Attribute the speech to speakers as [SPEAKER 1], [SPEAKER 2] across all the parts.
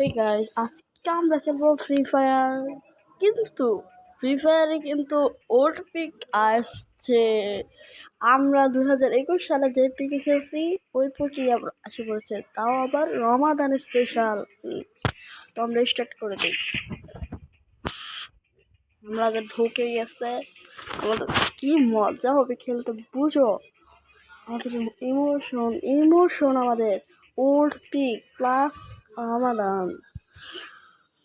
[SPEAKER 1] Hey guys, আজকে আমরা খেলবো ফ্রি ফায়ার, কিন্তু ফ্রি ফায়ারে কিন্তু ওল্ড পিক আসছে। আমরা 2021 সালে যে পিকে খেলছি ওই পিকেই আবার আসে পড়েছে, তাও আবার রমাদান স্পেশাল। তো আমরা স্টার্ট করে দিই। আমাদের ঢুকে গেছে, আমাদের কি মজা হবে খেলতে বুঝো। আমাদের ইমোশন আমাদের ওল্ড পিক প্লাস রমাদান।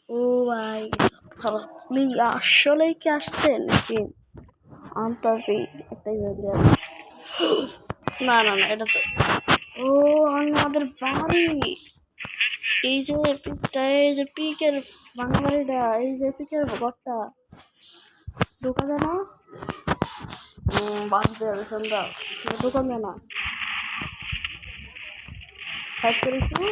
[SPEAKER 1] ও ভাই, আপনি আসলেই কি আসছেন নাকি আন্তাজি একটাই ভেবে? না না না, এটা তো ও আমাদের বাড়ি। এই যে পিকটা, এই যে পিকের বাঙালিটা, এই যে পিকের ঘরটা ঢোকা যায় না। বাদ দেবে সন্ধ্যা, ঢোকা যায় না। ফাইট করেছি।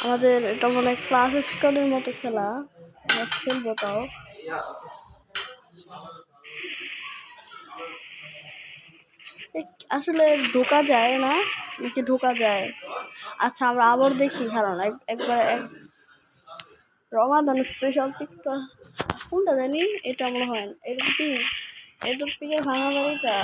[SPEAKER 1] আমাদের এটা মনে ক্লাস স্কুলের মতো খেলা, খেলবো তাও। আসলে ঢোকা যায় না নাকি ঢোকা যায়? আচ্ছা আমরা আবার দেখি, কারণ একবার রমাদান স্পেশাল পিকটা কোনটা জানি, এটা মনে হয় এটা পিক, এটা পিকের ভাঙা বাড়িটা।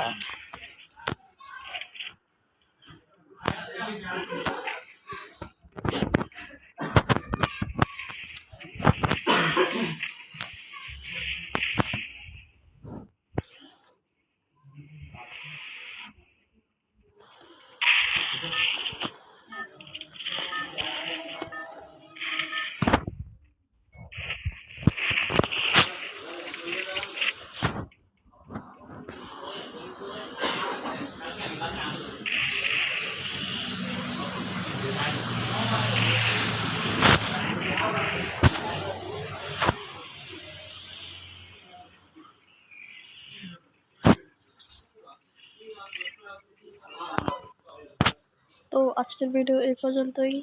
[SPEAKER 1] তো আজকের ভিডিও এই পর্যন্তই।